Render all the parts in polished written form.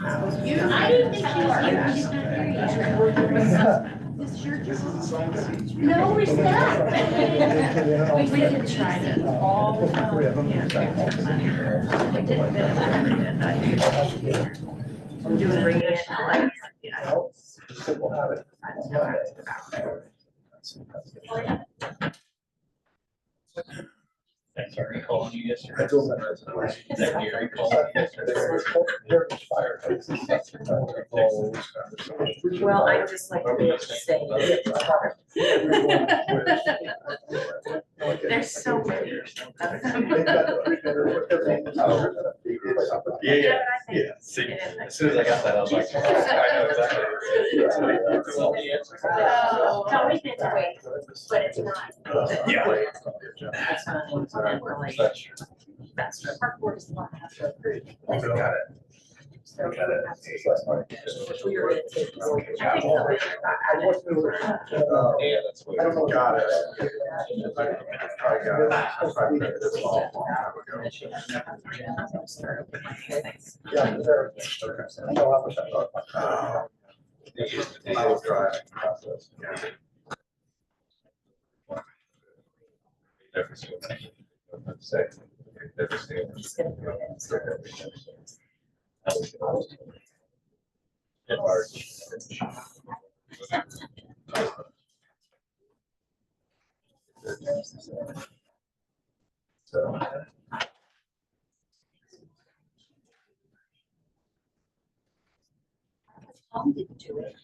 I didn't think she was here. She's not here yet. This is your job. No respect. We did try to all the time. We did that. I'm doing ringing. I'm sorry, calling you yesterday. I told them that Gary called me yesterday. Well, I just like to be able to say. There's so many of them. Yeah. See, as soon as I got that, I was like, I know exactly. Oh, it's always been that way, but it's not. Yeah. It's not really. That's the park board is the one that has to approve. Got it. So we have to. We were gonna take this. I think somebody thought. Yeah, that's what. I don't know. Got it. I got it. Yeah, there. I was driving process. So. Tom didn't do it.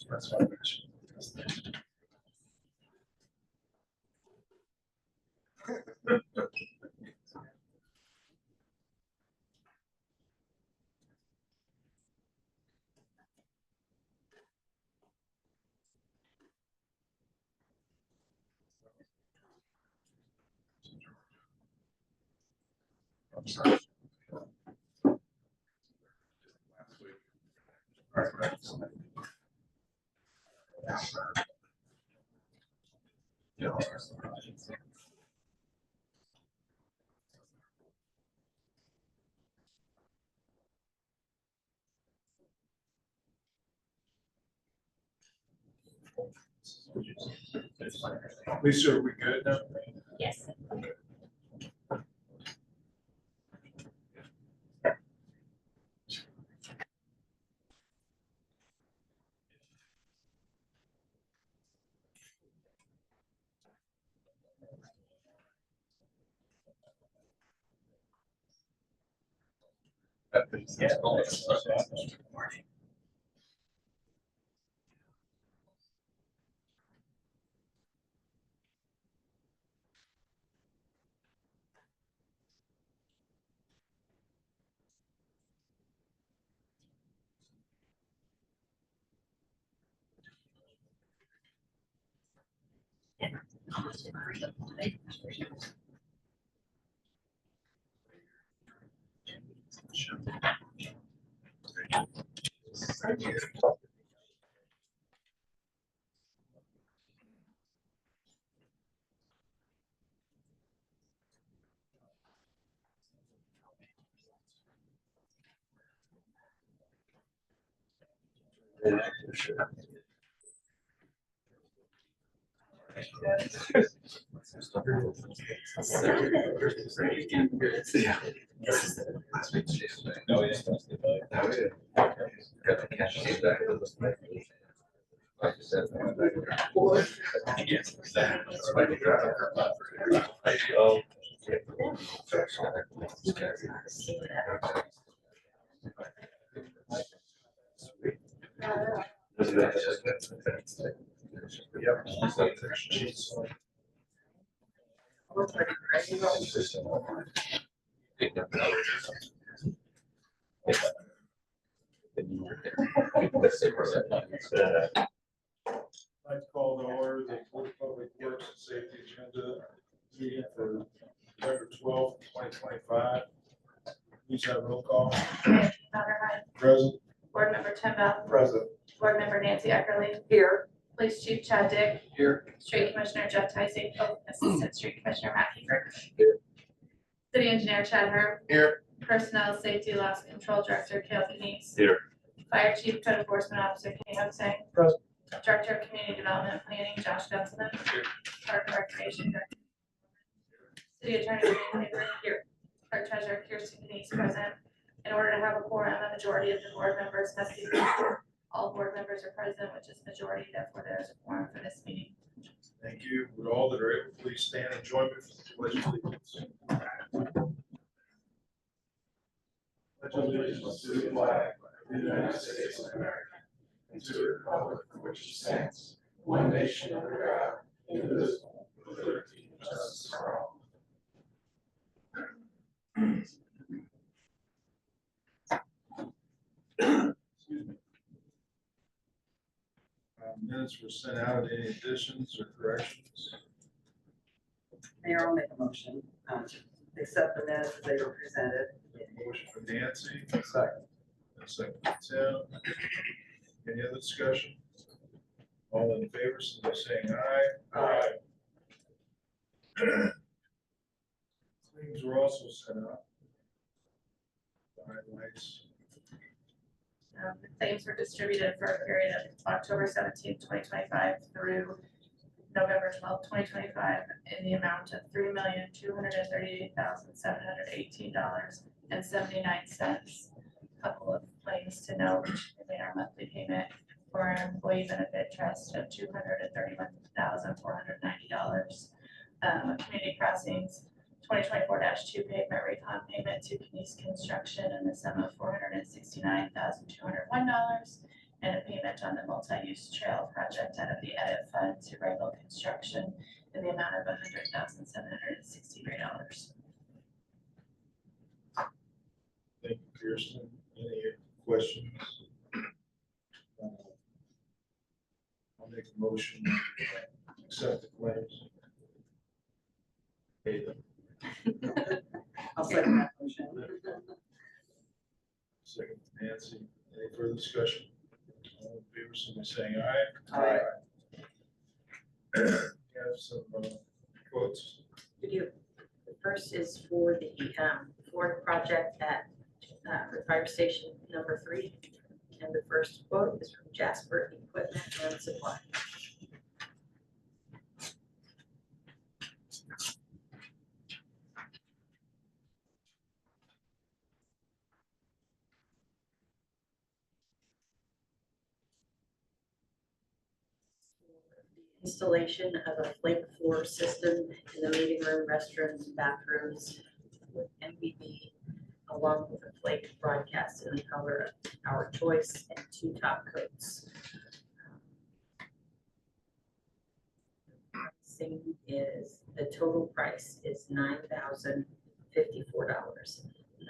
That's what I mentioned. I'm sorry. Last week. All right. Yeah. Lisa, are we good now? Yes. Yeah. No, yeah. Got the cash back. Like you said. Yes. Oh. I'd call to order the Board of Public Works and Safety Agenda meeting for November 12th, 2025. Please have roll call. Mayor Conrad, Present. Board Member Tim Bell, President. Board Member Nancy Eckerly, Here. Police Chief Chad Dick, Here. Street Commissioner Jeff Tyson, Assistant Street Commissioner Matt Heaver. City Engineer Chad Herb. Here. Personnel Safety Loss Control Director Cale Denise. Here. Fire Chief Code Enforcement Officer Kenny Hussein. Present. Director of Community Development Planning Josh Gutzman. Park and Recreation Director. City Attorney Renee Claiborne. Here. Clerk Treasurer Kirsten Denise present. In order to have a quorum, a majority of the board members must be present. All board members are present, which is majority, therefore there is a quorum for this meeting. Thank you. Would all that are able please stand and join me for the pledge of allegiance. Pledge allegiance to the flag of the United States of America and to the republic for which it stands, one nation under God, indivisible, with liberty and justice for all. Excuse me. Minutes were sent out. Any additions or corrections? Mayor, I'll make a motion, to accept the minutes as they were presented. A motion from Nancy, Second. a second from Tim. Any other discussion? All in favor, so they're saying aye. Aye. Claims were also sent out. The highlights. The claims were distributed for a period of October 17, 2025 through November 12, 2025 in the amount of $3,238,718.79. Couple of claims to note, we made our monthly payment for an employee benefit trust of $231,490. Community crossings 2024-2 pavement recon payment to Kenise Construction in the sum of $469,201 and a payment on the multi-use trail project out of the edit fund to Rebel Construction in the amount of $100,763. Thank you, Kirsten. Any questions? I'll make a motion to accept the claims. Pay them. I'll second that motion. Second, Nancy. Any further discussion? All in favor, somebody saying aye. Aye. We have some quotes. We do. The first is for the Ford project at the fire station number 3. And the first quote is from Jasper Equipment and Supply. Installation of a flake floor system in the meeting room, restrooms, and bathrooms with MBB, along with a flake broadcast in the color of our choice and 2 top coats. Pricing is, the total price is $9,054,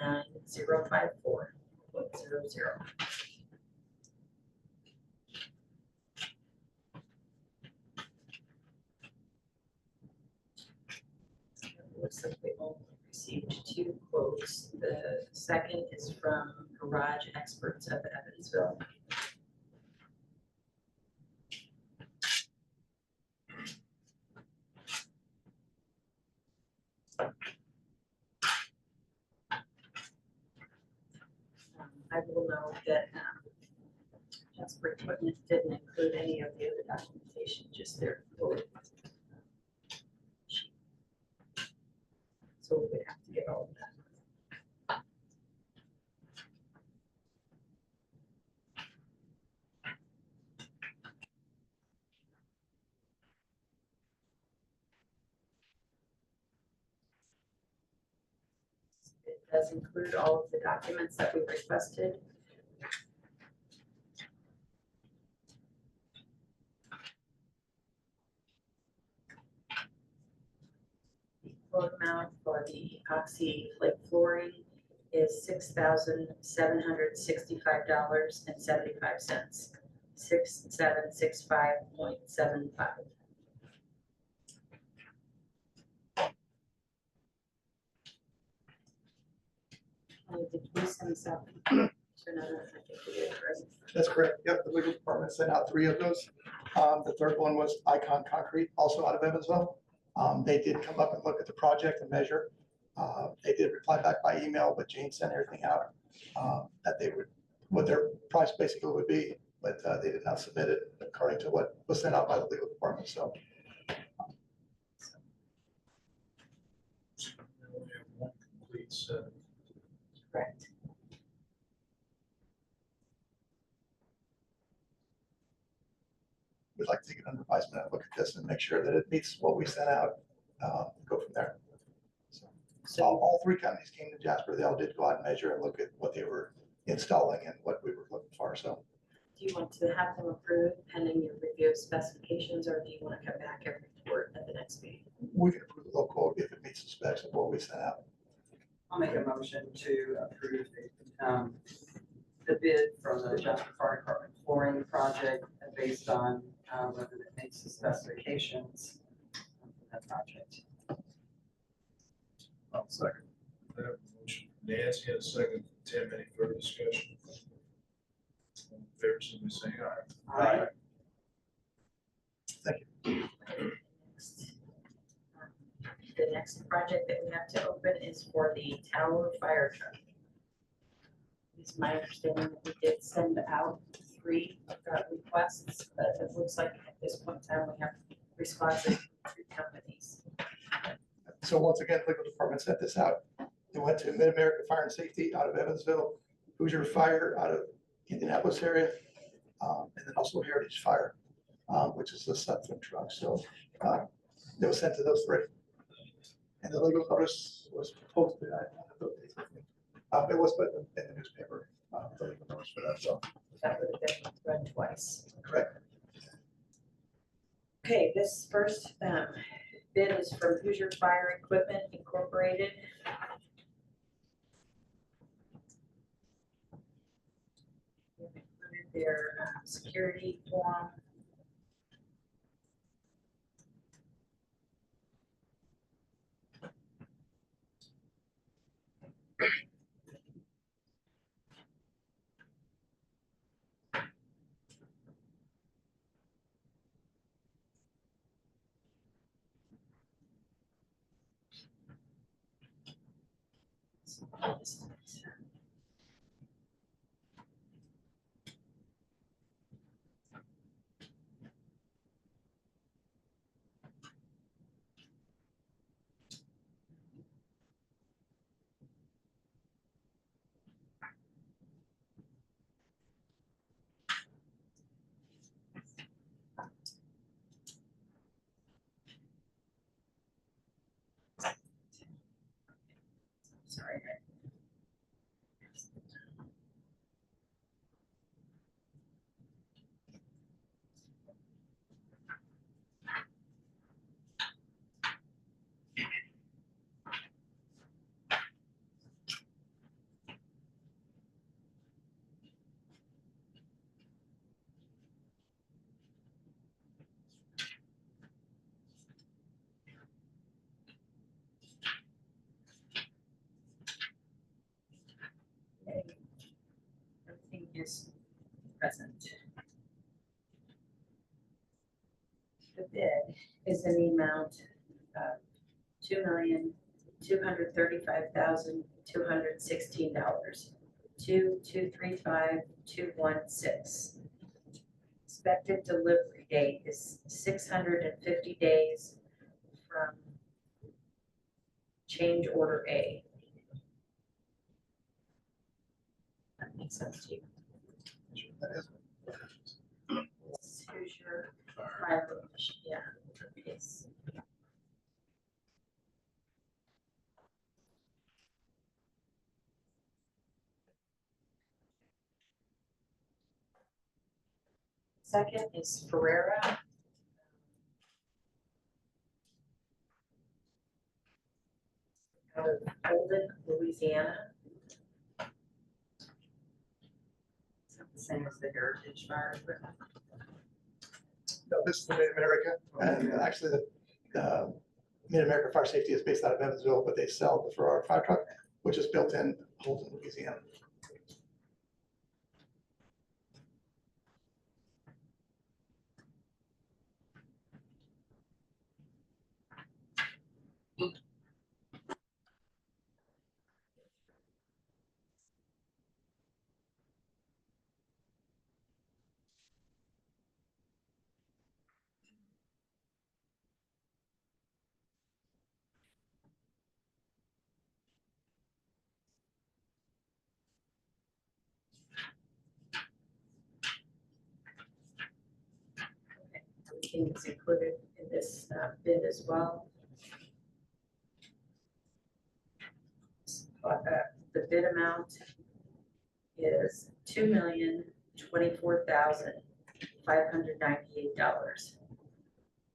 9054.00. Looks like we only received 2 quotes. The second is from Garage Experts of Evansville. I will note that Jasper Equipment didn't include any of the other documentation, just their quote. So we would have to get all of that. It does include all of the documents that we requested. The quote amount for the epoxy flake flooring is $6,765.75, 6765.75. did we send this out to another? I think we did, right? That's correct. Yep, the legal department sent out 3 of those. The third one was Icon Concrete, also out of Evansville. They did come up and look at the project and measure. They did reply back by email, but Jane sent everything out that they would, what their price basically would be, but they did not submit it according to what was sent out by the legal department. So We only have one complete set. Correct. we'd like to take it under advisement and look at this and make sure that it meets what we sent out. Go from there. So all 3 companies came to Jasper. They all did go out and measure and look at what they were installing and what we were looking for. So Do you want to have them approved pending your review of specifications, or do you want to come back and report at the next meeting? we can approve the low quote if it meets the specs of what we sent out. I'll make a motion to approve the bid from the Jasper Fire Department flooring project based on whether it meets the specifications for that project. I'll second. I have a motion from Nancy and a second from Tim. Any further discussion? All in favor, simply saying aye. Aye. The next project that we have to open is for the tower fire truck. It's my understanding that we did send out 3 requests, but it looks like at this point in time, we have responses from 3 companies. So once again, legal department sent this out. It went to Mid-America Fire and Safety out of Evansville, Hoosier Fire out of Indianapolis area, and then also Heritage Fire, which is the Sutton truck. So it was sent to those 3. And the legal notice was posted. It was put in the newspaper, the legal notice for that. So That would have been run twice. correct. Okay, this first bid is from Hoosier Fire Equipment Incorporated. We've included their security form. Sorry. Everything is present. The bid is in the amount of $2,235,216. 2235216. Expected delivery date is 650 days from change order A. That makes sense to you. That is. Who's your fire? Yeah, yes. Second is Ferrera. Out of Holden, Louisiana. Is that the same as the Heritage Fire Equipment? No, this is the Mid-America, and actually the Mid-America Fire Safety is based out of Evansville, but they sell the Ferrari fire truck, which is built in Colton, Louisiana. Everything is included in this bid as well. The bid amount is $2,024,598.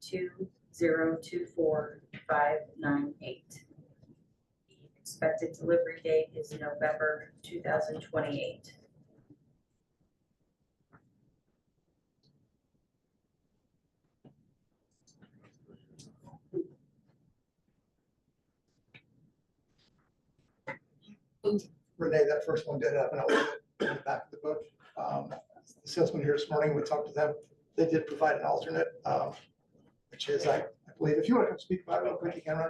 2024598. Expected delivery date is November 2028. Renee, that first one did have an alternate in the back of the book. The salesman here this morning, we talked to them. They did provide an alternate, which is, I believe, if you want to come speak about it real quick, you can.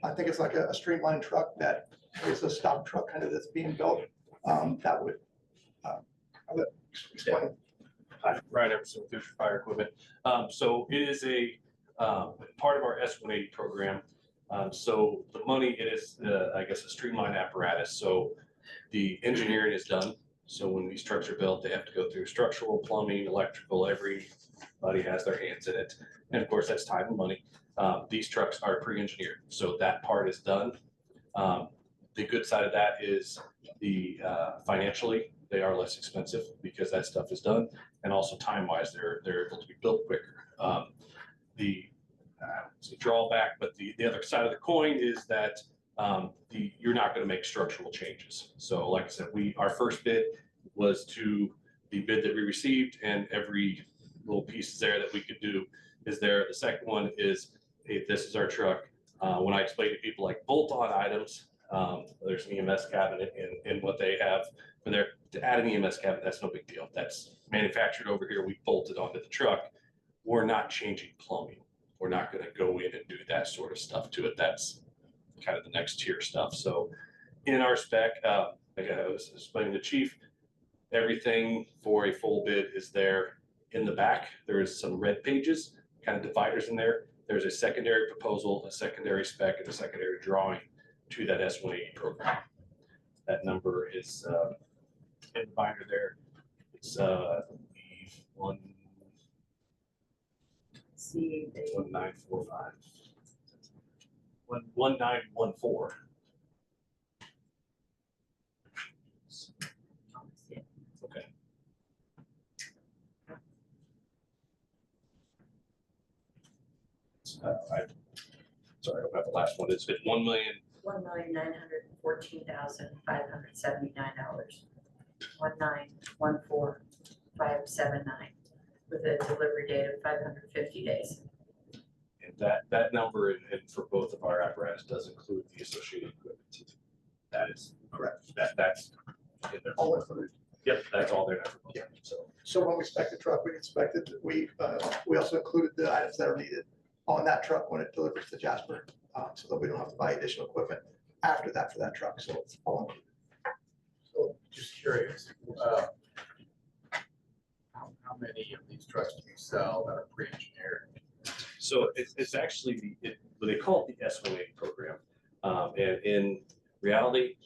I think it's like a streamlined truck that is a stock truck kind of that's being built. That would, I would explain. Hi, Ryan Emerson with Future Fire Equipment. So it is a part of our S-180 program. So the money, it is, I guess, a streamlined apparatus. So the engineering is done. So when these trucks are built, they have to go through structural, plumbing, electrical, everybody has their hands in it. And of course, that's time and money. These trucks are pre-engineered, so that part is done. The good side of that is the financially, they are less expensive because that stuff is done. And also time-wise, they're able to be built quicker. The drawback, but the other side of the coin is that you're not going to make structural changes. So like I said, our first bid was to the bid that we received, and every little piece there that we could do is there. The second one is, hey, this is our truck. When I explain to people like bolt-on items, there's an EMS cabinet and what they have for there. To add an EMS cabinet, that's no big deal. That's manufactured over here. We bolted onto the truck. We're not changing plumbing. We're not going to go in and do that sort of stuff to it. That's kind of the next tier stuff. So in our spec, like I was explaining to Chief, everything for a full bid is there in the back. There is some red pages, kind of dividers in there. There's a secondary proposal, a secondary spec, and a secondary drawing to that S-180 program. That number is in the binder there. It's one. See, 1945. 1914. Okay. Sorry, I don't have the last one. It's $1 million. $1,914,579. 1914579 with a delivery date of 550 days. And that number and for both of our apparatus does include the associated equipment. That is correct. That's in there. All included. Yep, that's all there. Yeah. So when we spec the truck, we inspected, we also included the items that are needed on that truck when it delivers to Jasper, so that we don't have to buy additional equipment after that for that truck. So it's all included. So just curious, how many of these trucks do you sell that are pre-engineered? So it's actually, they call it the S-180 program. And in reality,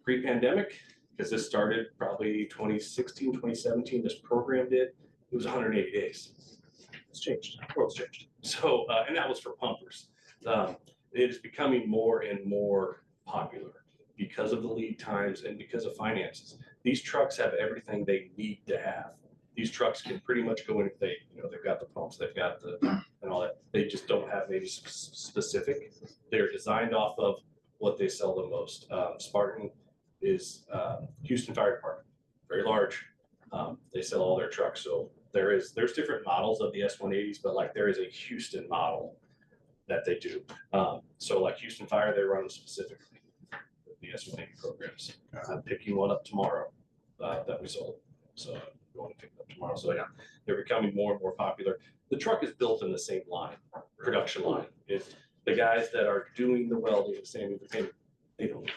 pre-pandemic, because this started probably 2016, 2017, this program did, it was 180 days. It's changed, the world's changed. So, and that was for pumpers. It is becoming more and more popular because of the lead times and because of finances. These trucks have everything they need to have. These trucks can pretty much go in if they've got the pumps, they've got the, and all that. They just don't have maybe specific. They're designed off of what they sell the most. Spartan is Houston Fire Department, very large. They sell all their trucks. So there's different models of the S-180s, but like there is a Houston model that they do. So like Houston Fire, they run them specifically. the S180 programs. I'm picking one up tomorrow that we sold. So I'm going to pick it up tomorrow. So yeah, they're becoming more and more popular. The truck is built in the same line, production line. The guys that are doing the welding, the same painting, they don't,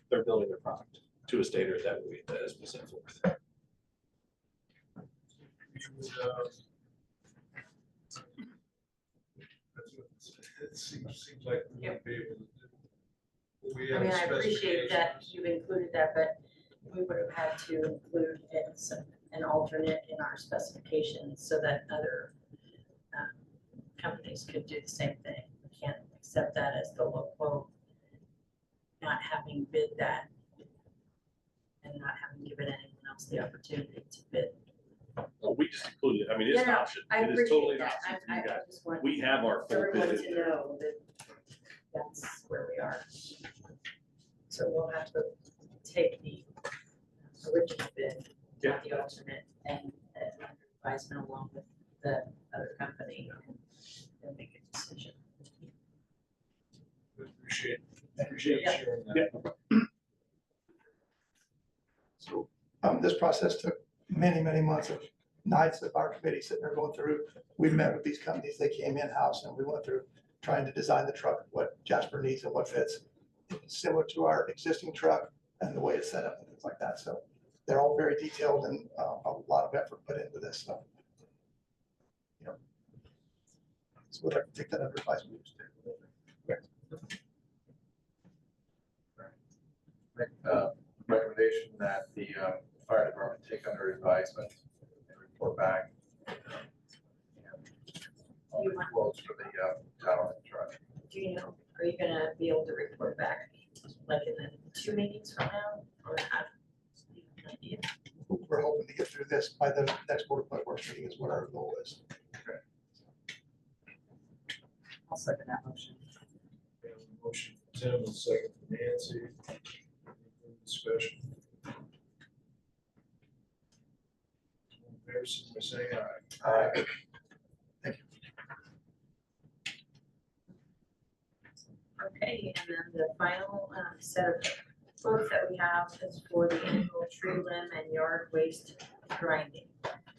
they're building their product to a standard that has been set forth. It seems like we might be able to do. We I have mean, I appreciate that specifications. you've included that, but we would have had to include an alternate in our specifications so that other companies could do the same thing. We can't accept that as the low quote, not having bid that and not having given anyone else the opportunity to bid. Oh, we just included it. I mean, it's an No, option. I It is totally appreciate an that. option for I you guys. just want We have our full everyone bid to in there. know that that's where we are. So we'll have to take the original bid, not the alternate, and advisement along with the other company and make a decision. Appreciate Yeah. sharing that. So this process took many, many months of nights of our committee sitting there going through. We met with these companies, they came in-house and we went through trying to design the truck, what Jasper needs and what fits. It's similar to our existing truck and the way it's set up and things like that. So they're all very detailed and a lot of effort put into this. So, you know, so we'd like to take that under advisement. Recommendation that the fire department take under advisement and report back. On the quotes for the tower and truck. Do you know, are you gonna be able to report back like in the 2 meetings from now or not? Yeah. We're hoping to get through this by the next Board of Public Works meeting is what our goal is. I'll second that motion. We have a motion from Tim and a second from Nancy. Any discussion? All in favor, signify by saying aye. Aye. Okay, and then the final set of quotes that we have is for the annual tree limb and yard waste grinding.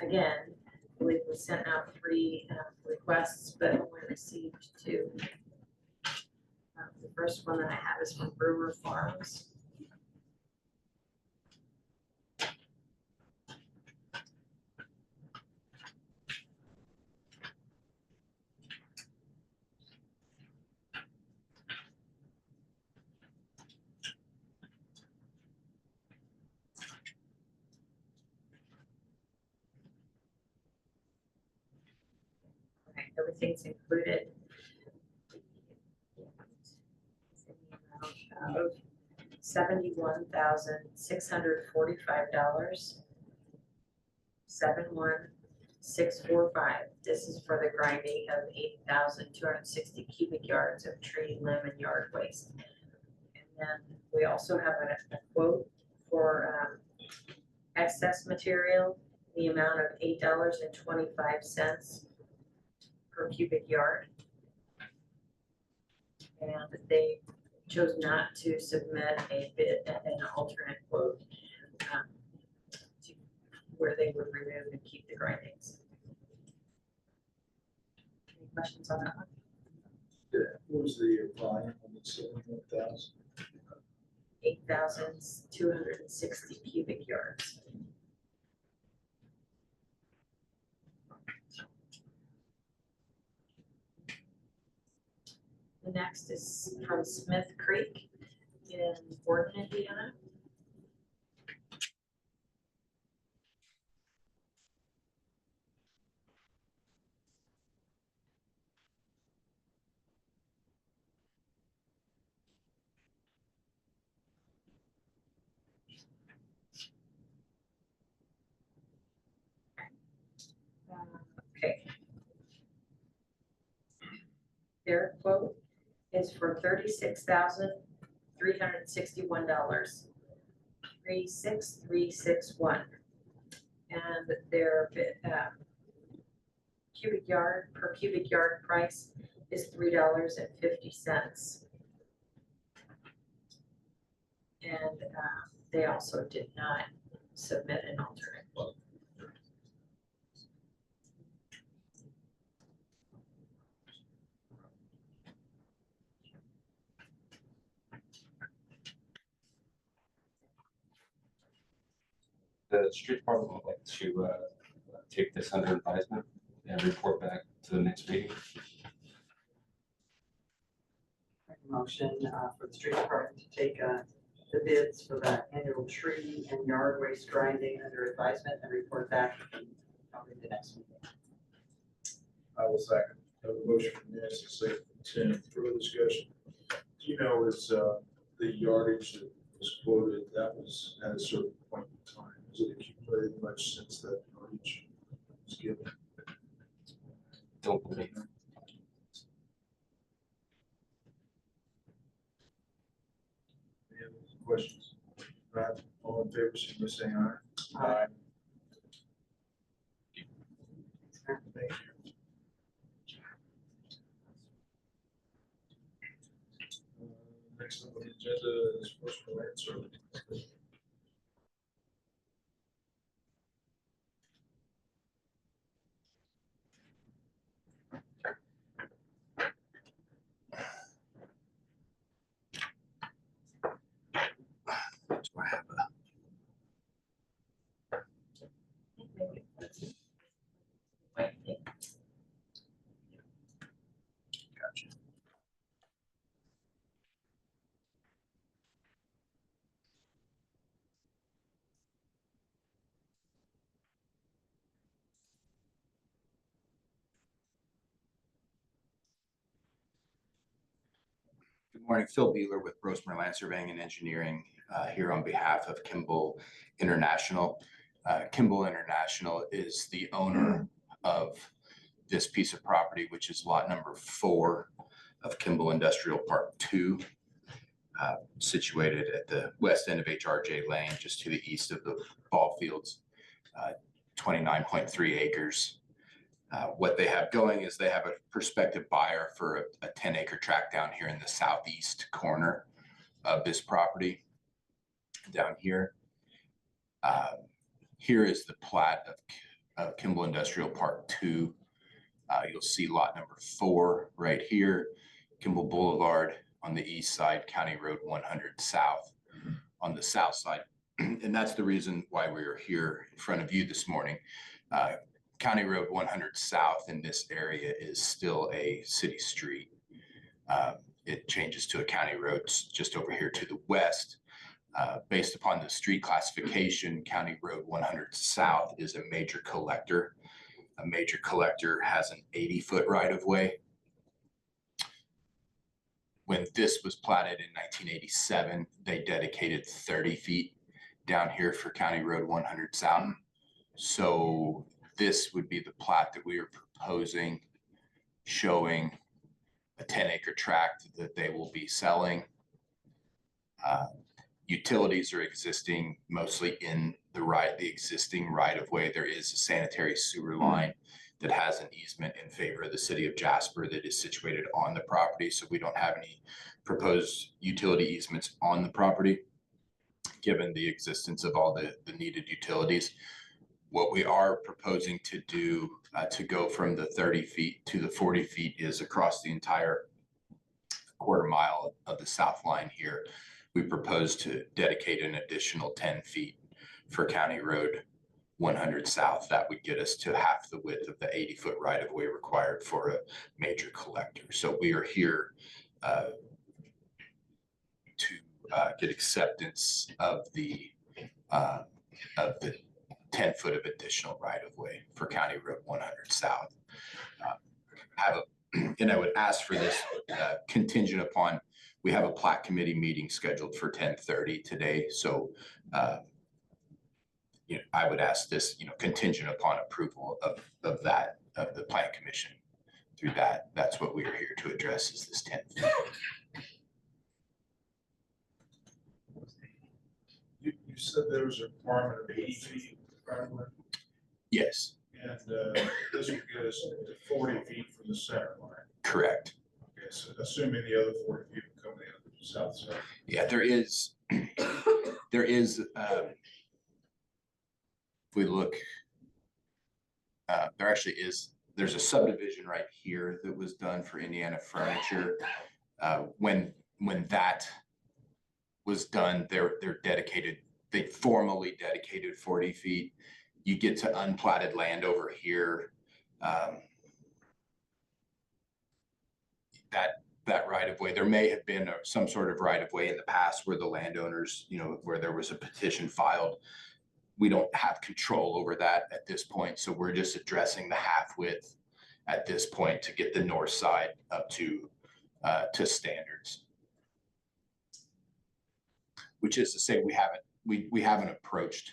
Again, I believe we sent out 3 requests, but we received 2. The first one that I have is from Brewer Farms. Okay, everything's included. Of $71,645. 71645. This is for the grinding of 8,260 cubic yards of tree, limb, and yard waste. And then we also have a quote for excess material, the amount of $8.25 per cubic yard. And they chose not to submit a bid, an alternate quote to where they would remove and keep the grindings. Any questions on that one? What was the volume on the 71,000? 8,260 cubic yards. The next is from Smith Creek in Borden, Indiana. Okay. Their quote is for $36,361. 36361. And their cubic yard per cubic yard price is $3.50. And they also did not submit an alternate quote. The street department would like to take this under advisement and report back to the next meeting. Make a motion for the street department to take the bids for the annual tree and yard waste grinding under advisement and report back probably the next meeting. I will second. I have a motion from Nancy, second from Tim, further discussion. Do you know, is the yardage that was quoted, that was at a certain point in time? Has it accumulated much since that yardage was given? Don't believe. Any other questions? Not all in favor, signify by saying aye. Aye. Thank you. Next on the agenda is personal land survey. So I have a gotcha. Good morning, Phil Beeler with Rosemary Land Surveying and Engineering here on behalf of Kimball International. Kimball International is the owner of this piece of property, which is lot number 4 of Kimball Industrial Park 2, situated at the west end of HRJ Lane, just to the east of the ball fields, 29.3 acres. What they have going is they have a prospective buyer for a 10-acre tract down here in the southeast corner of this property. Down here. Here is the plat of Kimball Industrial Park 2. You'll see lot number 4 right here, Kimball Boulevard on the east side, County Road 100 South on the south side. And that's the reason why we are here in front of you this morning. County Road 100 South in this area is still a city street. It changes to a county road just over here to the west. Based upon the street classification, County Road 100 South is a major collector. A major collector has an 80-foot right-of-way. When this was platted in 1987, they dedicated 30 feet down here for County Road 100 South. So this would be the plat that we are proposing, showing a 10-acre tract that they will be selling. Utilities are existing mostly in the existing right-of-way. There is a sanitary sewer line that has an easement in favor of the city of Jasper that is situated on the property. So we don't have any proposed utility easements on the property, given the existence of all the needed utilities. What we are proposing to do to go from the 30 feet to the 40 feet is across the entire quarter mile of the south line here. We propose to dedicate an additional 10 feet for County Road 100 South. That would get us to half the width of the 80-foot right-of-way required for a major collector. So we are here to get acceptance of the 10-foot of additional right-of-way for County Road 100 South. And I would ask for this contingent upon, we have a plat committee meeting scheduled for 10:30 today. So, I would ask this, contingent upon approval of the plan commission through that. That's what we are here to address, is this 10 feet. You said there was a requirement of 80 feet, right? Yes, And this would get us to 40 feet from the center line. correct. Okay, so assuming the other 40 feet would come in. south side. Yeah, there is, if we look, there actually is, there's a subdivision right here that was done for Indiana Furniture. When that was done, they're dedicated, they formally dedicated 40 feet. You get to unplatted land over here. That right of way, there may have been some sort of right of way in the past where the landowners, where there was a petition filed. We don't have control over that at this point, so we're just addressing the half width at this point to get the north side up to standards. Which is to say, we haven't approached,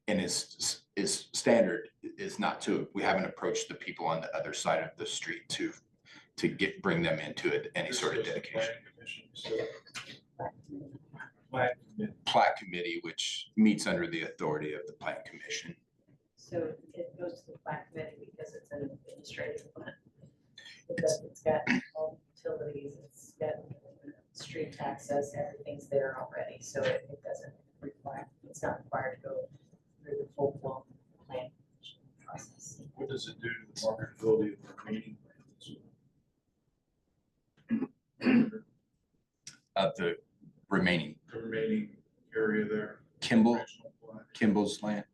and is standard is not to, we haven't approached the people on the other side of the street to bring them into it, any sort of dedication. Plat committee, which meets under the authority of the Plan Commission. So it goes to the plat committee because it's an administrative plan. It's got all utilities, it's got street access, everything's there already, so it doesn't require, it's not required to go through the full-blown plan process. What does it do to the marketability of the remaining lands? Of the remaining The remaining area there? Kimball's land.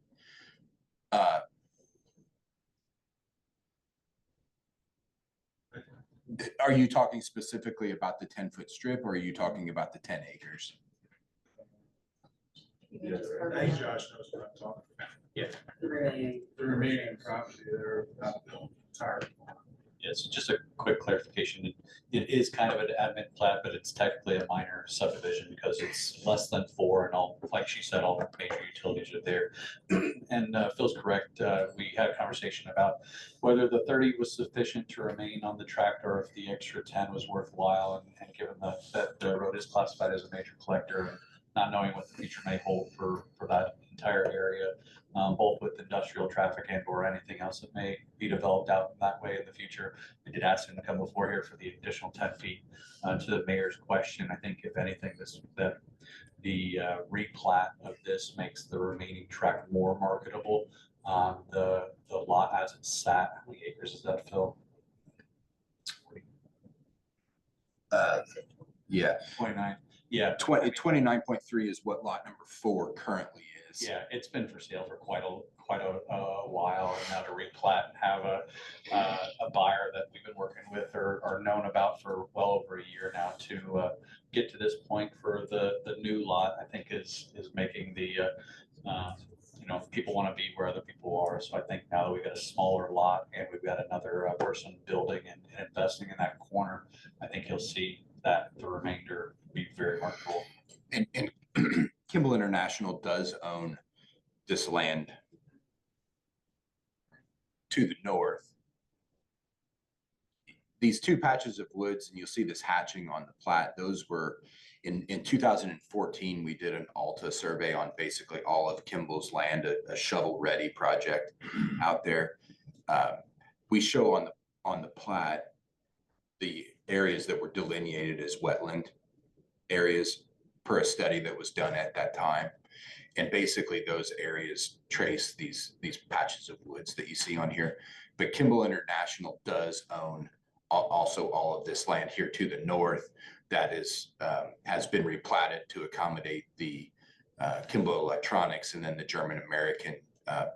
Are you talking specifically about the 10-foot strip, or are you talking about the 10 acres? You can Yeah, just I think Josh knows what I'm talking about. The The remaining property there, not the entire. Yes, just a quick clarification. It is kind of an admin plat, but it's technically a minor subdivision because it's less than 4 and all, like she said, all the major utilities are there. And Phil's correct. We had a conversation about whether the 30 was sufficient to remain on the tract or if the extra 10 was worthwhile. And given that the road is classified as a major collector, and not knowing what the future may hold for that entire area, both with industrial traffic and or anything else that may be developed out in that way in the future. I did ask him to come before here for the additional 10 feet. To the mayor's question, I think if anything, the replat of this makes the remaining tract more marketable. The lot as it sat, how many acres is that, Phil? Yeah, 29. Yeah, 29.3 is what lot number 4 currently is. yeah, it's been for sale for quite a while, and now to replat and have a buyer that we've been working with or known about for well over a year now to get to this point for the new lot, I think is making the people want to be where other people are. So I think now that we've got a smaller lot and we've got another person building and investing in that corner, I think you'll see that the remainder be very marketable. And Kimball International does own this land to the north. These two patches of woods, and you'll see this hatching on the plat, those were in 2014, we did an Alta survey on basically all of Kimball's land, a shovel-ready project out there. We show on the plat the areas that were delineated as wetland areas per a study that was done at that time. And basically those areas trace these patches of woods that you see on here. But Kimball International does own also all of this land here to the north that is has been replatted to accommodate the Kimball Electronics and then the German American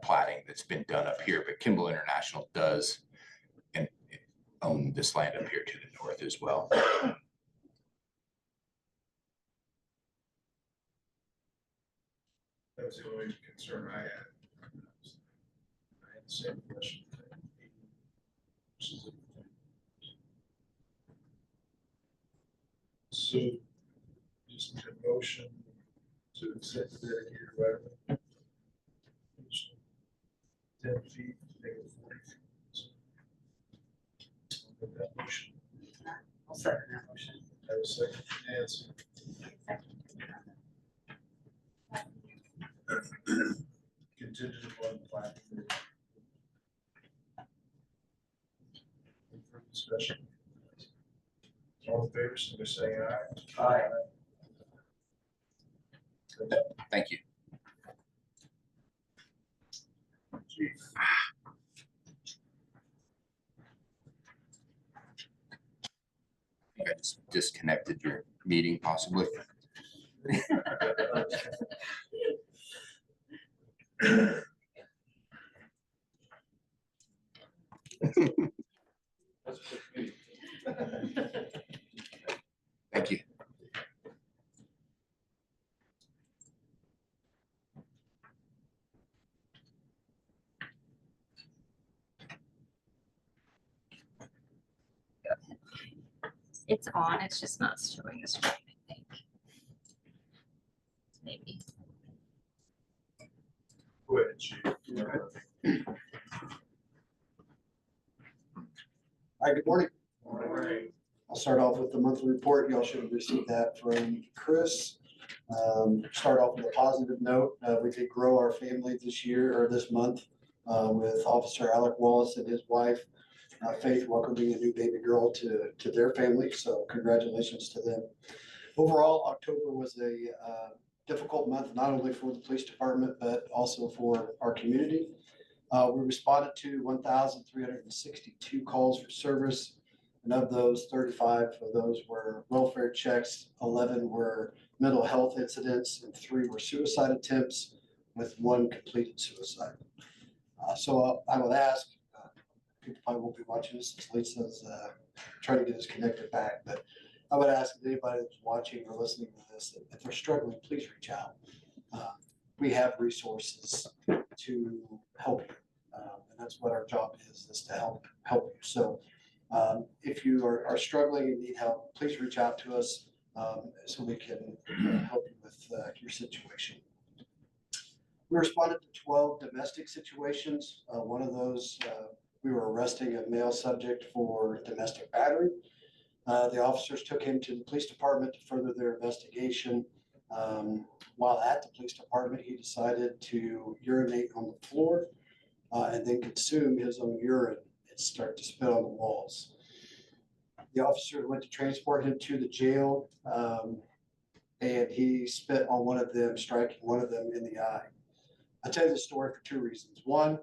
platting that's been done up here. But Kimball International does and own this land up here to the north as well. That was the only concern I had. I had the same question. So just a motion to accept the dedicated right of way. 10 feet, make it 40 feet. I'll make that motion. I'll second that motion. I will second Nancy. Contingent upon plat. Any further discussion? All in favor, so they're saying aye. Aye. Thank you. I think I just disconnected your meeting possibly. Thank you. It's on, it's just not showing the screen, I think. Maybe. Go ahead, Chief. Hi, good morning. All right. I'll start off with the monthly report. Y'all should have received that from Chris. Start off with a positive note. We did grow our family this year or this month with Officer Alec Wallace and his wife, Faith, welcoming a new baby girl to their family. So congratulations to them. Overall, October was a difficult month, not only for the police department, but also for our community. We responded to 1,362 calls for service. And of those, 35 of those were welfare checks, 11 were mental health incidents, and 3 were suicide attempts, with 1 completed suicide. So I would ask, people probably won't be watching this since Lisa's trying to get us connected back, but I would ask if anybody that's watching or listening to this, if they're struggling, please reach out. We have resources to help you. And that's what our job is to help you. So if you are struggling and need help, please reach out to us so we can help you with your situation. We responded to 12 domestic situations. One of those, we were arresting a male subject for domestic battery. The officers took him to the police department to further their investigation. While at the police department, he decided to urinate on the floor and then consume his own urine and start to spit on the walls. The officer went to transport him to the jail, and he spit on one of them, striking one of them in the eye. I tell you this story for 2 reasons. One,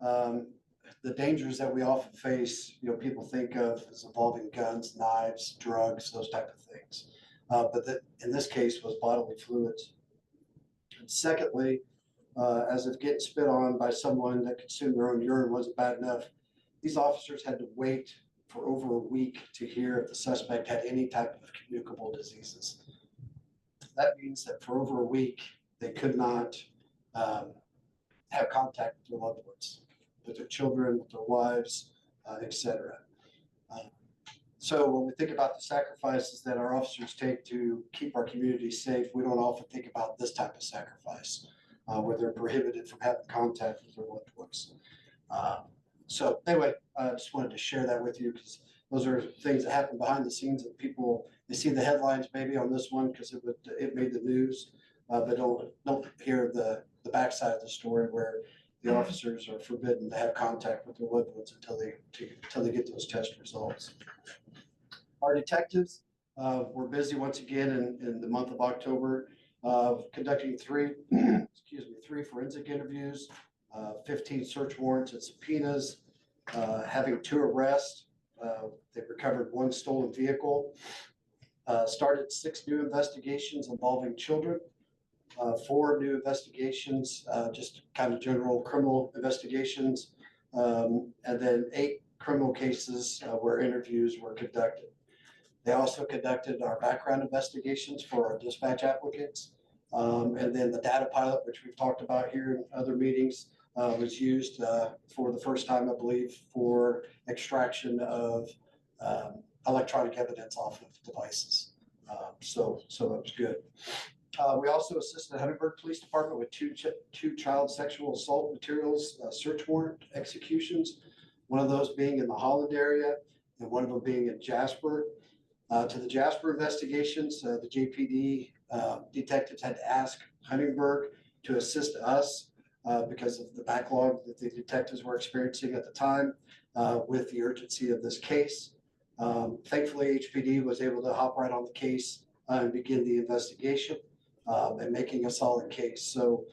the dangers that we often face, people think of as involving guns, knives, drugs, those type of things. But that in this case was bodily fluids. And secondly, as if getting spit on by someone that consumed their own urine wasn't bad enough, these officers had to wait for over a week to hear if the suspect had any type of communicable diseases. That means that for over a week, they could not have contact with their loved ones, with their children, with their wives, etc. So when we think about the sacrifices that our officers take to keep our community safe, we don't often think about this type of sacrifice, where they're prohibited from having contact with their loved ones. So anyway, I just wanted to share that with you because those are things that happen behind the scenes that people, they see the headlines maybe on this one because it made the news, but don't hear the backside of the story where the officers are forbidden to have contact with their loved ones until they get those test results. Our detectives were busy once again in the month of October, conducting three forensic interviews, 15 search warrants and subpoenas, having 2 arrests. They recovered 1 stolen vehicle, started 6 new investigations involving children, 4 new investigations, just kind of general criminal investigations, and then 8 criminal cases where interviews were conducted. They also conducted our background investigations for our dispatch applicants. And then the data pilot, which we've talked about here in other meetings, was used for the first time, I believe, for extraction of electronic evidence off of devices. So that was good. We also assisted the Huntingburg Police Department with two child sexual assault materials search warrant executions, one of those being in the Holland area and one of them being in Jasper. To the Jasper investigations, the JPD detectives had to ask Huntingburg to assist us because of the backlog that the detectives were experiencing at the time with the urgency of this case. Thankfully, HPD was able to hop right on the case and begin the investigation. and making a solid case. So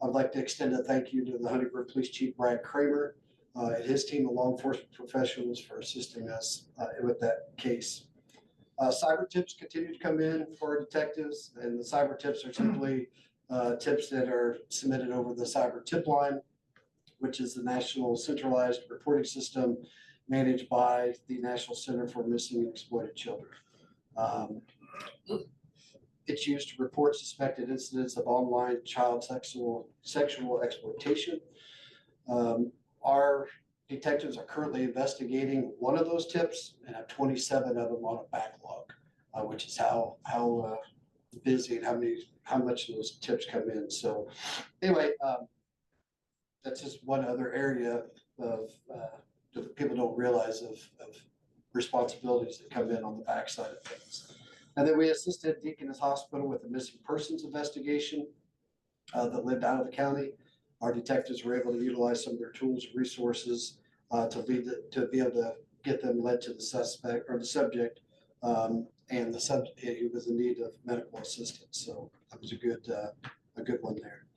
I'd like to extend a thank you to the Huntingburg Police Chief Brad Kramer and his team of law enforcement professionals for assisting us with that case. Cyber tips continue to come in for our detectives, and the cyber tips are simply tips that are submitted over the cyber tip line, which is the national centralized reporting system managed by the National Center for Missing and Exploited Children. It's used to report suspected incidents of online child sexual exploitation. Our detectives are currently investigating one of those tips and have 27 of them on a backlog, which is how busy and how much those tips come in. So anyway, that's just one other area of that people don't realize of responsibilities that come in on the backside of things. And then we assisted Deaconess Hospital with a missing persons investigation that lived out of the county. Our detectives were able to utilize some of their tools and resources to be able to get them led to the suspect or the subject, and the subject who was in need of medical assistance. So that was a good one there.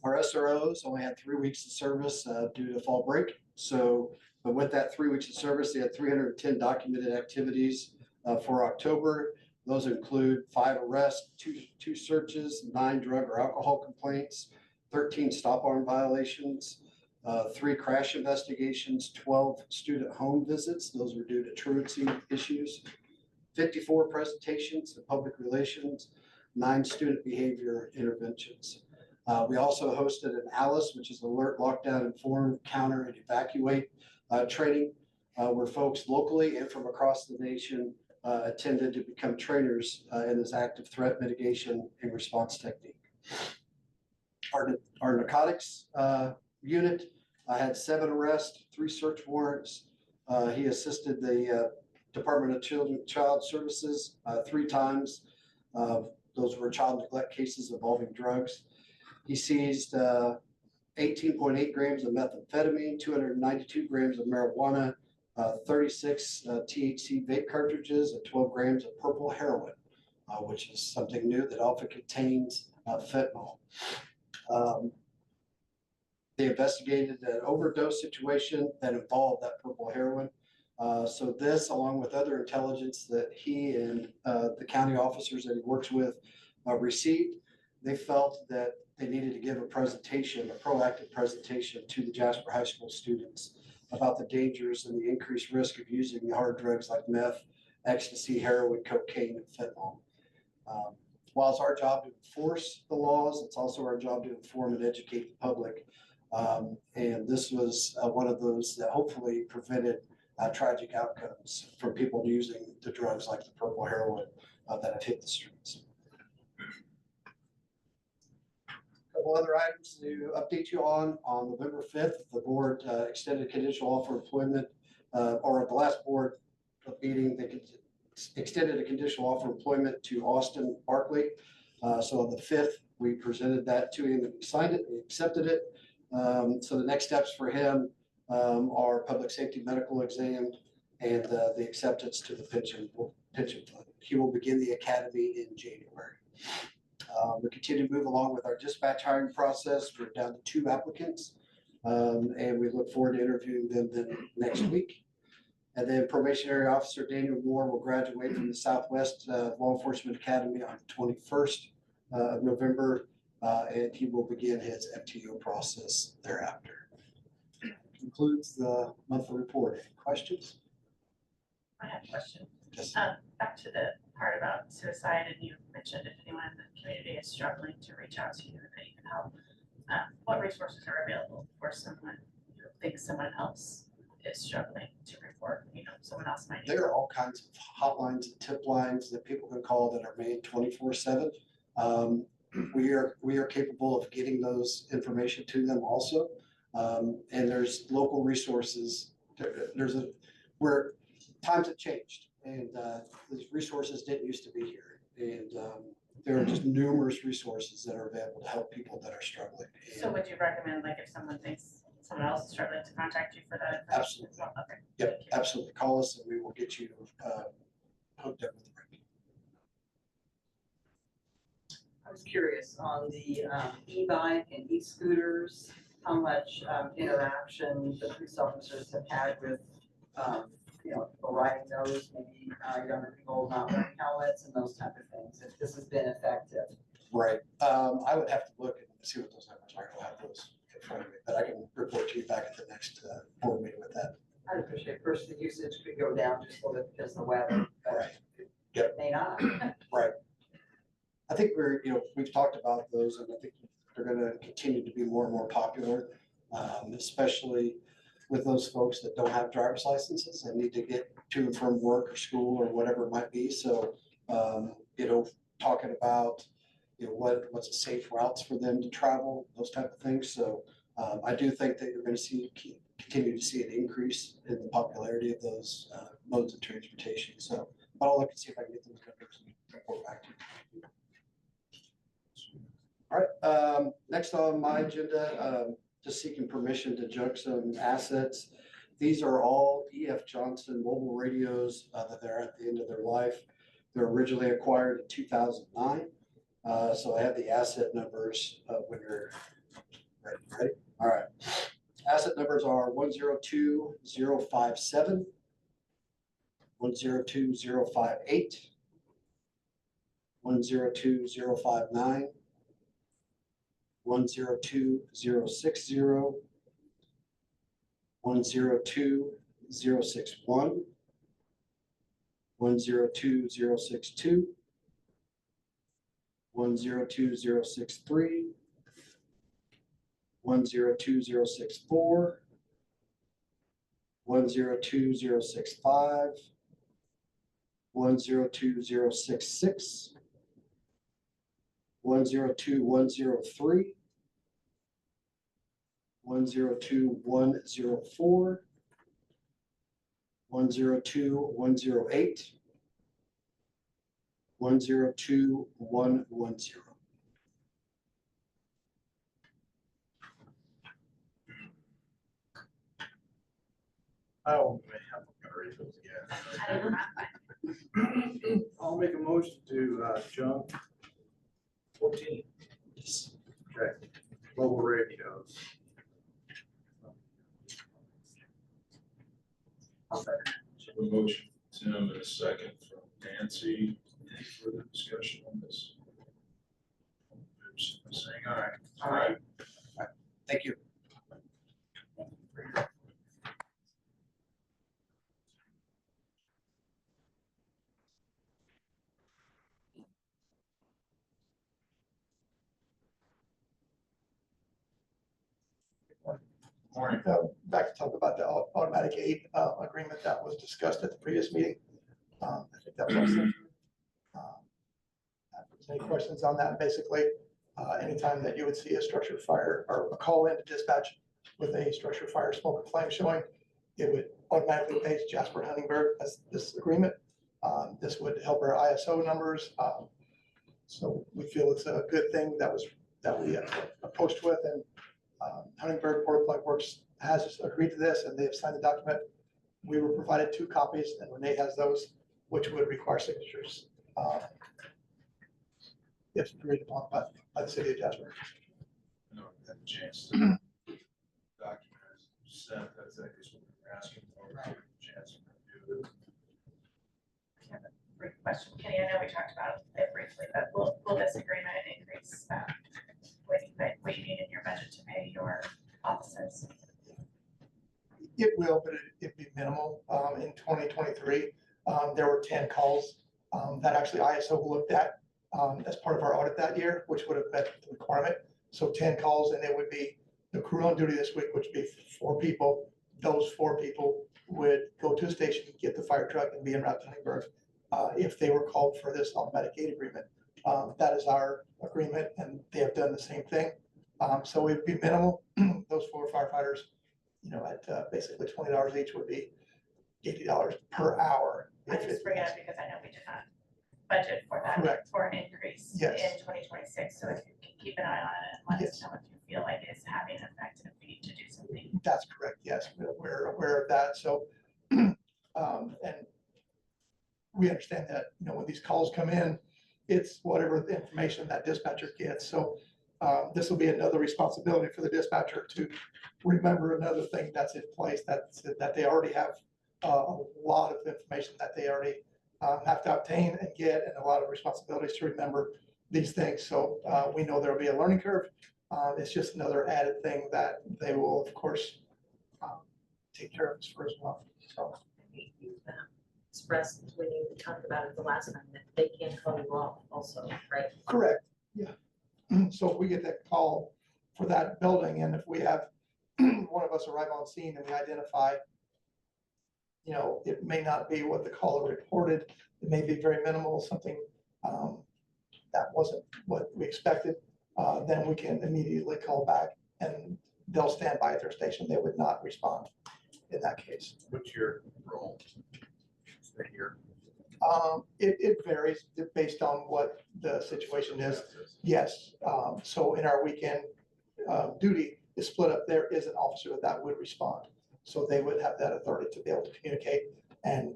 Our SROs only had 3 weeks of service due to fall break. So, but with that 3 weeks of service, they had 310 documented activities for October. Those include 5 arrests, two searches, 9 drug or alcohol complaints, 13 stop arm violations, 3 crash investigations, 12 student home visits. Those were due to truancy issues, 54 presentations in public relations, 9 student behavior interventions. We also hosted an ALICE, which is Alert, Lockdown, Inform, Counter, and Evacuate training, where folks locally and from across the nation attended to become trainers in this active threat mitigation and response technique. Our narcotics unit had 7 arrests, 3 search warrants. He assisted the Department of Child Services 3 times. Those were child neglect cases involving drugs. He seized 18.8 grams of methamphetamine, 292 grams of marijuana, 36 THC vape cartridges, and 12 grams of purple heroin, which is something new that often contains fentanyl. They investigated an overdose situation that involved that purple heroin. So this, along with other intelligence that he and the county officers that he works with received, they felt that they needed to give a presentation, a proactive presentation to the Jasper High School students about the dangers and the increased risk of using the hard drugs like meth, ecstasy, heroin, cocaine, and fentanyl. While it's our job to enforce the laws, it's also our job to inform and educate the public. And this was one of those that hopefully prevented tragic outcomes from people using the drugs like the purple heroin that have hit the streets. Couple other items to update you on November 5th, the board extended conditional offer employment, or at the last board meeting, they extended a conditional offer employment to Austin Barkley. So on the 5th, we presented that to him and he signed it, he accepted it. So the next steps for him are public safety medical exam and the acceptance to the pension fund. He will begin the academy in January. We continue to move along with our dispatch hiring process. We're down to 2 applicants, and we look forward to interviewing them then next week. And then probationary officer Daniel Moore will graduate from the Southwest Law Enforcement Academy on the 21st of November, and he will begin his FTO process thereafter. Concludes the monthly report. Any questions? I have a question. Yes. Back to the part about suicide, and you mentioned if anyone in the community is struggling to reach out to you and that you can help, what resources are available for someone who thinks someone else is struggling to report, someone else might need. There are all kinds of hotlines and tip lines that people can call that are made 24/7. We are capable of getting those information to them also. And there's local resources. Where times have changed and these resources didn't used to be here. And there are just numerous resources that are available to help people that are struggling. So would you recommend, like, if someone thinks someone else is struggling, to contact you for that? Absolutely. Okay. Yep, absolutely. Call us and we will get you hooked up with the right people. I was curious on the e-bike and e-scooters, how much interaction the police officers have had with, people riding those, maybe younger people not wearing helmets and those type of things, if this has been effective. Right. I would have to look and see what those numbers are. I don't have those in front of me, but I can report to you back at the next board meeting with that. I'd appreciate, first, the usage could go down just a little bit because of the weather, but Right. it may not. Right. I think we've talked about those, and I think they're gonna continue to be more and more popular, especially with those folks that don't have driver's licenses and need to get to and from work or school or whatever it might be. So, talking about, what's a safe routes for them to travel, those type of things. So, I do think that you're gonna continue to see an increase in the popularity of those modes of transportation. So, but I'll look and see if I can get those numbers and report back to you. All right, next on my agenda, just seeking permission to junk some assets. These are all E.F. Johnson mobile radios that they're at the end of their life. They're originally acquired in 2009. So I have the asset numbers when you're ready. All right. Asset numbers are 102057, 102058, 102059, 102060, 102061, 102062, 102063, 102064, 102065, 102066, 102103, 102104, 102108, 102110. Oh, man, I'm gonna read those again. I'll make a motion to junk 14. Okay, mobile radios. So a motion, Tim, and a second from Nancy. Any further discussion on this? Oops, I'm saying aye. Aye. Thank you. Morning. Back to talk about the automatic aid agreement that was discussed at the previous meeting. I think that was also. If there's any questions on that, basically, anytime that you would see a structured fire or a call in to dispatch with a structured fire smoke or flame showing, it would automatically pay Jasper Huntingburg as this agreement. This would help our ISO numbers. So we feel it's a good thing that we approached with, and Huntingburg Port of Flight Works has agreed to this, and they have signed the document. We were provided 2 copies, and Renee has those, which would require signatures. If agreed upon by the city of Jasper. No, I had a chance to document sent, I think is what we're asking for, chance to review it. I have a brief question, Kenny, I know we talked about it briefly, but will this agreement increase what you need in your budget to pay your officers? It will, but it'd be minimal. In 2023, there were 10 calls that actually ISO looked at as part of our audit that year, which would have met the requirement. So 10 calls, and it would be the crew on duty this week, which would be 4 people. Those 4 people would go to a station, get the fire truck, and be en route to Huntingburg if they were called for this automatic aid agreement. That is our agreement, and they have done the same thing. So it would be minimal. Those 4 firefighters, at basically $20 each would be $80 per hour. I just bring it up because I know we did not budget for that, Correct. for an increase Yes. in 2026. So if you can keep an eye on it and let us Yes. know if you feel like it's having an effect and if we need to do something. That's correct. Yes, we're aware of that. So, and we understand that, when these calls come in, it's whatever the information that dispatcher gets. So this will be another responsibility for the dispatcher to remember another that they already have a lot of information that they already have to obtain and get, and a lot of responsibilities to remember these things. So we know there'll be a learning curve. It's just another added thing that they will, of course, take care of us for as well. So You expressed when you talked about it the last time that they can call you off also, right? correct, yeah. So if we get that call for that building, and if we have one of us arrive on scene and we identify, it may not be what the caller reported, it may be very minimal, something that wasn't what we expected, then we can immediately call back and they'll stand by at their station. They would not respond in that case. What's your role? Stay here. It varies based on what the situation is. Yes, so in our weekend duty is split up. There is an officer that would respond. So they would have that authority to be able to communicate and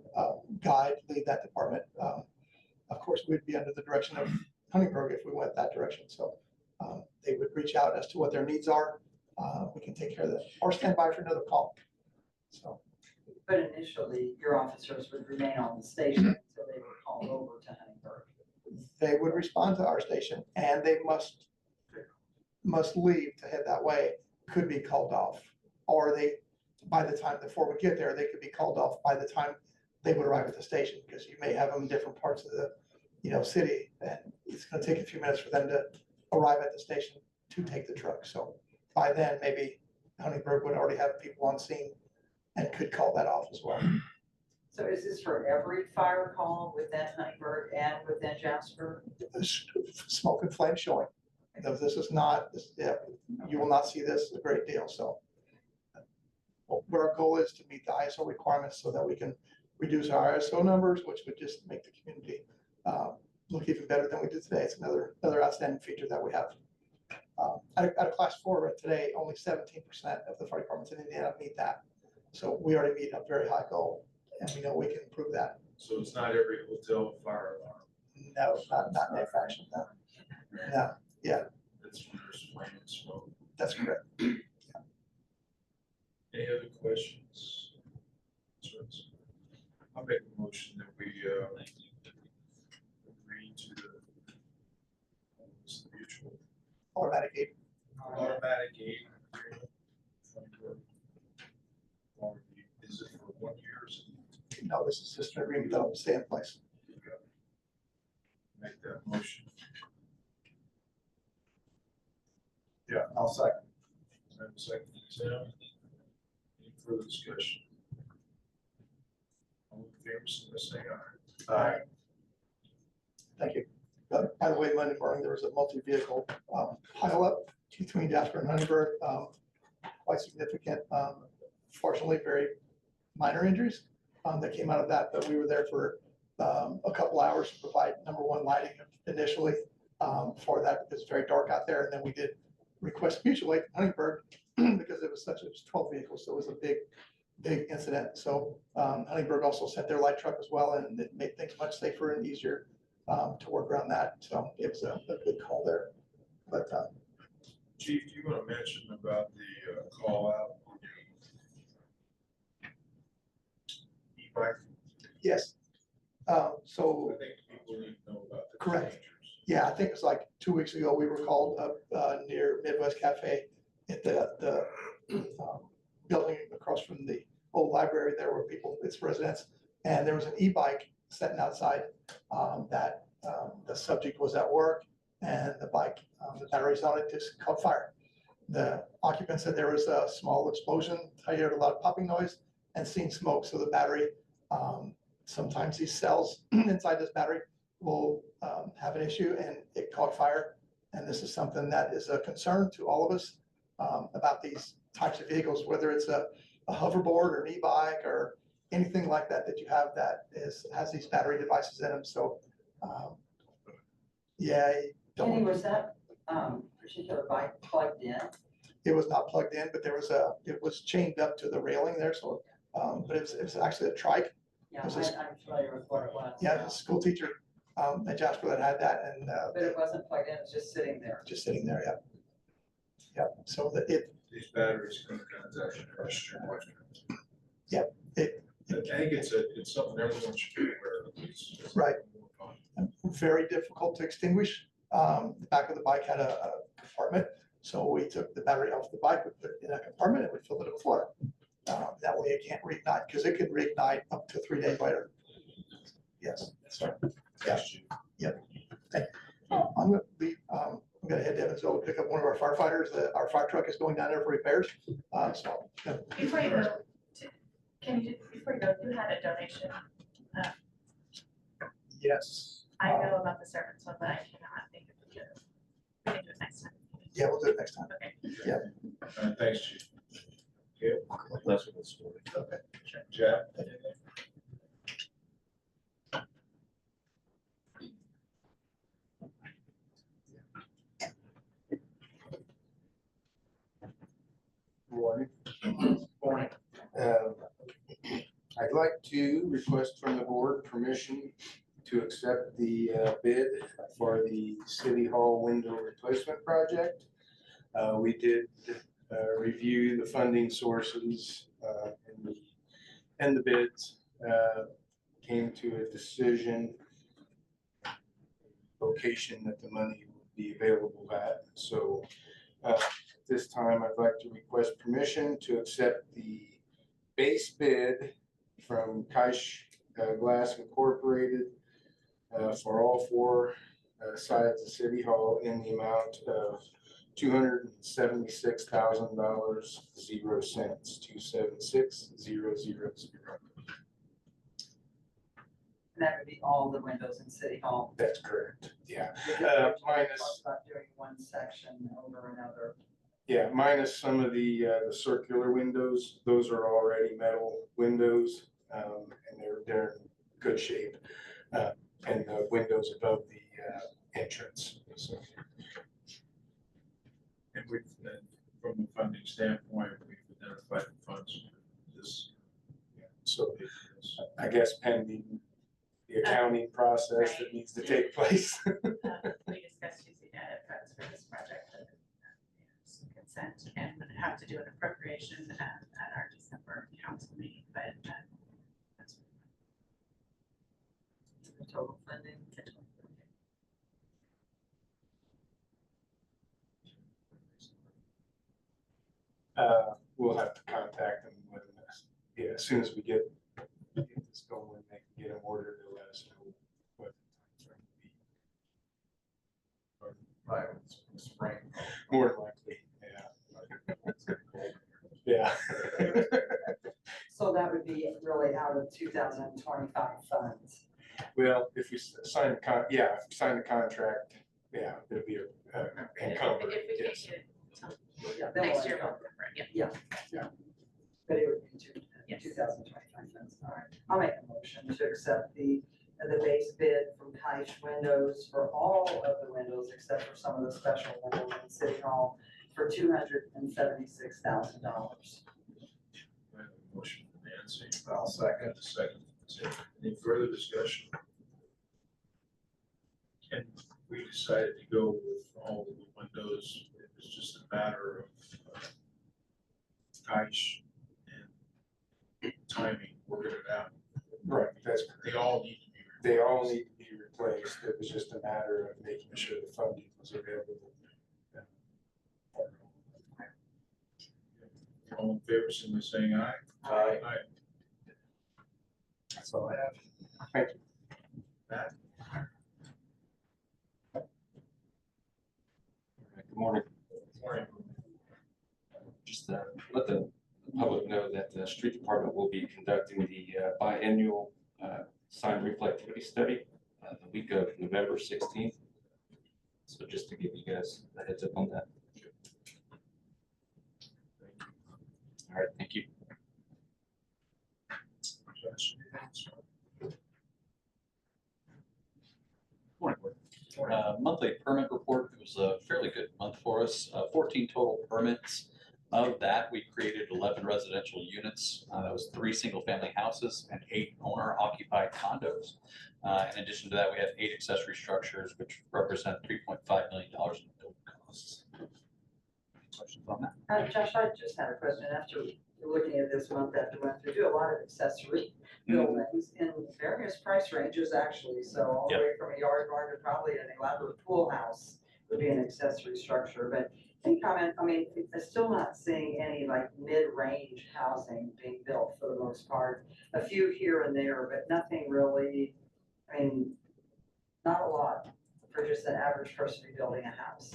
lead that department. Of course, we'd be under the direction of Huntingburg if we went that direction. So they would reach out as to what their needs are. We can take care of that or stand by for another call. So. But initially, your officers would remain on the station until they were called over to Huntingburg. They would respond to our station and they must leave to head that way, could be called off. Or by the time, before we get there, they could be called off by the time they would arrive at the station, because you may have them in different parts of the, city, and it's gonna take a few minutes for them to arrive at the station to take the truck. So by then, maybe Huntingburg would already have people on scene and could call that off as well. So is this for every fire call within Huntingburg and within Jasper? Smoke and flame showing. This is not, you will not see this a great deal. So what our goal is to meet the ISO requirements so that we can reduce our ISO numbers, which would just make the community look even better than we did today. It's another outstanding feature that we have. At a class 4 today, only 17% of the fire departments in Indiana meet that. So we already meet a very high goal, and we know we can improve that. So it's not every hotel fire alarm. No, not manufacturing, no. No, yeah, That's when there's flame and smoke. that's correct. Any other questions? Concerns? I'll make a motion that we agree to the mutual Automatic gate. automatic aid agreement. Is it for 1 year? No, this is just an agreement that will stay in place. Make that motion. I'll second. I have a second, Tim. Any further discussion? All in favor, say aye. Aye. Thank you. By the way, Monday morning, there was a multi-vehicle pileup between Jasper and Huntingburg, quite significant. Fortunately, very minor injuries that came out of that, but we were there for a couple hours to provide #1 lighting initially for that, because it's very dark out there. And then we did request mutual aid from Huntingburg because it was 12 vehicles, so it was a big incident. So Huntingburg also sent their light truck as well, and it made things much safer and easier to work around that. So it was a good call there. But Chief, do you want to mention about the call out on your e-bike? yes, so I think people need to know about the Correct. dangers. yeah, I think it was like 2 weeks ago, we were called up near Midwest Cafe at the building across from the old library there where it's residents. And there was an e-bike sitting outside that the subject was at work, and the bike, the batteries on it just caught fire. The occupant said there was a small explosion. I heard a lot of popping noise and seen smoke. So the battery, sometimes these cells inside this battery will have an issue, and it caught fire. And this is something that is a concern to all of us about these types of vehicles, whether it's a hoverboard or an e-bike or anything like that you have that has these battery devices in them. So yeah, Kenny, was that particular bike plugged in? it was not plugged in, but it was chained up to the railing there. So, but it was actually a trike. Yeah, Was this- I'm familiar with what it was. Yeah, the school teacher at Jasper that had that, and, But it wasn't plugged in, it was just sitting there. just sitting there, yep. Yep, so These batteries can transaction question. it, I think it's something everyone should be aware of. It's Right. more fun. very difficult to extinguish. The back of the bike had a compartment, so we took the battery off the bike, we put it in a compartment, and we filled it with water. That way it can't reignite, because it can reignite up to 3 days later. Yes, so, yeah. I'm gonna be, I'm gonna head to Evansville to pick up one of our firefighters. Our fire truck is going down there for repairs. So, yeah. Before you go, before you go, you had a donation. Yes. I know about the servants one, but I cannot think of the other. We can do it next time. Yeah, we'll do it next time. Okay. Thanks, Chief. Okay, That's what it's for. Okay. Jeff? Morning. Morning. I'd like to request from the board permission to accept the bid for the City Hall window replacement project. We did review the funding sources and the bids. Came to a decision location that the money would be available at. So at this time, I'd like to request permission to accept the base bid from Kaish Glass Incorporated for all four sides of City Hall in the amount of $276,000, 0 cents, 276,000. And that would be all the windows in City Hall. That's correct. Yeah. Because we talked Minus, about doing one section over another. yeah, minus some of the circular windows. Those are already metal windows, and they're in good shape. And the windows above the entrance. So, And we've, from a funding standpoint, we've identified the funds for this. so I guess pending the accounting process that needs to take place. We discussed using edit funds for this project, some consent, and would have to do an appropriation at our December council meeting, but that's. The total funding. We'll have to contact them when, yeah, as soon as we get this going, they can get them ordered, they'll let us know what the time frame will be. By spring. More than likely, yeah. Yeah. So that would be really out of 2025 funds. Well, if we sign the if we sign the contract, yeah, it'll be encumbered, If we can't yes. get it till Yeah, they'll next let year, you we'll know. cover it, yeah. But it would be Yes. 2025 funds. All right. I'll make a motion to accept the base bid from Kaish Windows for all of the windows except for some of the special windows in City Hall for $276,000. I have a motion from Nancy. I'll second. And a second. Any further discussion? And we decided to go with all of the windows. It was just a matter of Kaish and timing, working it out. Right, that's correct. They all need to be. They all need to be replaced. It was just a matter of making sure the funding was available. All in favor, simply saying aye. Aye. Aye. That's all I have. Thank you. Matt? Good morning. Morning. Just let the public know that the street department will be conducting the biannual sign reflectivity study the week of November 16th. So just to give you guys a heads up on that. All right, thank you. Morning. Monthly permit report, it was a fairly good month for us, 14 total permits. Of that, we created 11 residential units. That was 3 single-family houses and 8 owner-occupied condos. In addition to that, we have 8 accessory structures, which represent $3.5 million in building costs. Questions on that? Josh, I just had a question. After looking at this month after month, we do a lot of accessory buildings in various price ranges, actually. So all the way from a yard barn to probably an elaborate pool house would be an accessory structure. But any comment, I mean, I'm still not seeing any like mid-range housing being built for the most part. A few here and there, but nothing really, I mean, not a lot for just an average person rebuilding a house.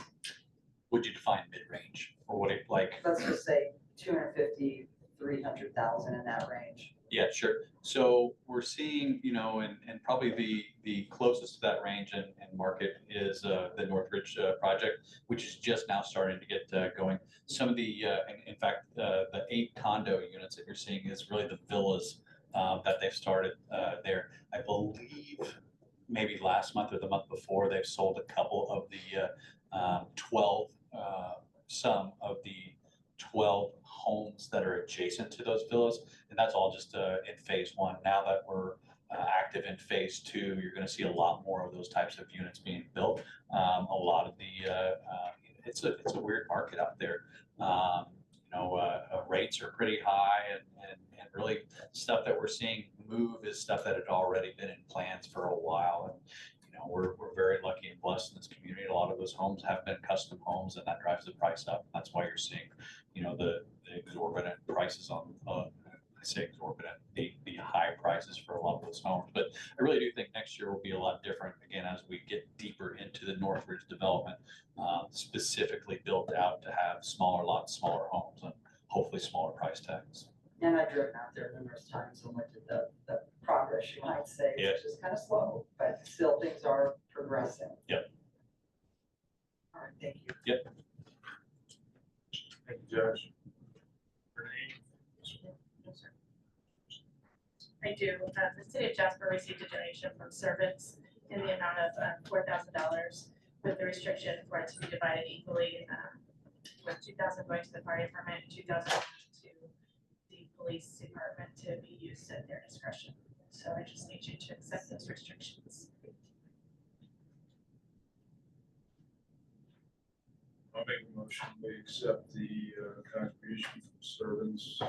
Would you define mid-range or what it like? Let's just say 250, 300,000 in that range. Yeah, sure. So we're seeing, you know, and probably the closest to that range and market is the Northridge project, which is just now starting to get going. Some of the, in fact, the 8 condo units that you're seeing is really the villas that they've started there. I believe maybe last month or the month before, they've sold a couple of the 12 homes that are adjacent to those villas. And that's all just in phase 1. Now that we're active in phase 2, you're going to see a lot more of those types of units being built. A lot of the, it's a weird market out there. You know, rates are pretty high and really stuff that we're seeing move is stuff that had already been in plans for a while. And, you know, we're very lucky and blessed in this community. A lot of those homes have been custom homes and that drives the price up. That's why you're seeing, you know, the exorbitant prices on, I say exorbitant, the high prices for a lot of those homes. But I really do think next year will be a lot different, again, as we get deeper into the Northridge development, specifically built out to have smaller lots, smaller homes, and hopefully smaller price tags. And I've driven out there numerous times and looked at the progress, you might say, Yeah. which is kind of slow, but still things are progressing. Yep. All right, thank you. Yep. Thank you, Josh. Renee? I do. The city of Jasper received a donation from servants in the amount of $4,000 with the restriction for it to be divided equally, with 2,000 going to the fire department, 2,000 to the police department to be used at their discretion. So I just need you to accept those restrictions. I'll make a motion, we accept the contribution from servants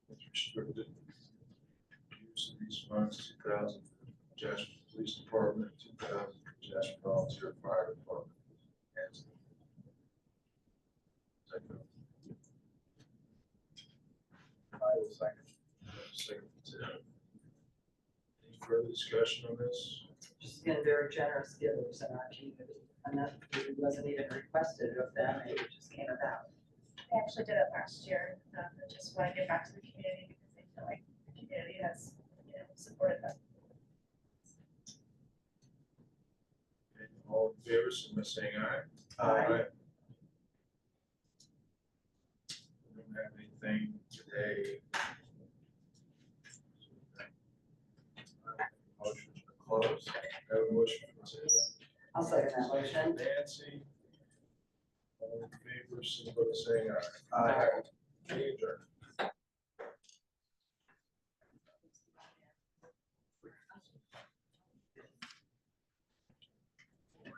with restricted use of these funds, 2,000 Jasper Police Department, 2,000 Jasper Volunteer Fire Department. I will second. Second. Any further discussion on this? Just been very generous givers in our community. And that really wasn't even requested of them, it just came about. I actually did it last year. I just want to give back to the community because I feel like the community has, you know, supported them. Okay, all in favor, so by saying aye. Aye. We don't have anything today. Motion to close. Have a motion for Tim. I'll second that motion. Nancy. All in favor, so by saying aye. Aye. Meeting adjourned.